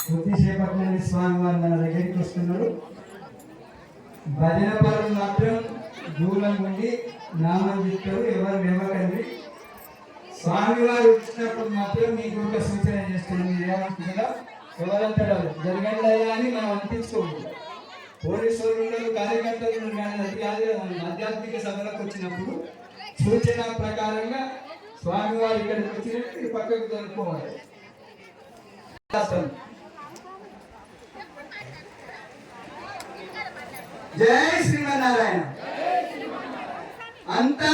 కొద్దిసేపట్లోనే స్వామి వారు మన దగ్గరికి వస్తున్నారు. భజన పనులు మాత్రం దూరం నుండి నామం చెప్తారు, ఎవరు లేవకండి. స్వామి వారు వచ్చినప్పుడు మాత్రం మీకు ఒక సూచన చేస్తున్నాం. మీరు ఏమనుకుంటున్నా ఎవరంతా జరగండి అని మనం అనిపించుకోకూడదు. పోలీసు వాళ్ళు కార్యకర్తలు కానీ ఆధ్యాత్మిక సభలకు వచ్చినప్పుడు సూచన ప్రకారంగా స్వామి వారు ఇక్కడికి వచ్చినట్టు పక్కకు దొరుకుకోవాలి. జై శ్రీమన్నారాయణ. అంతా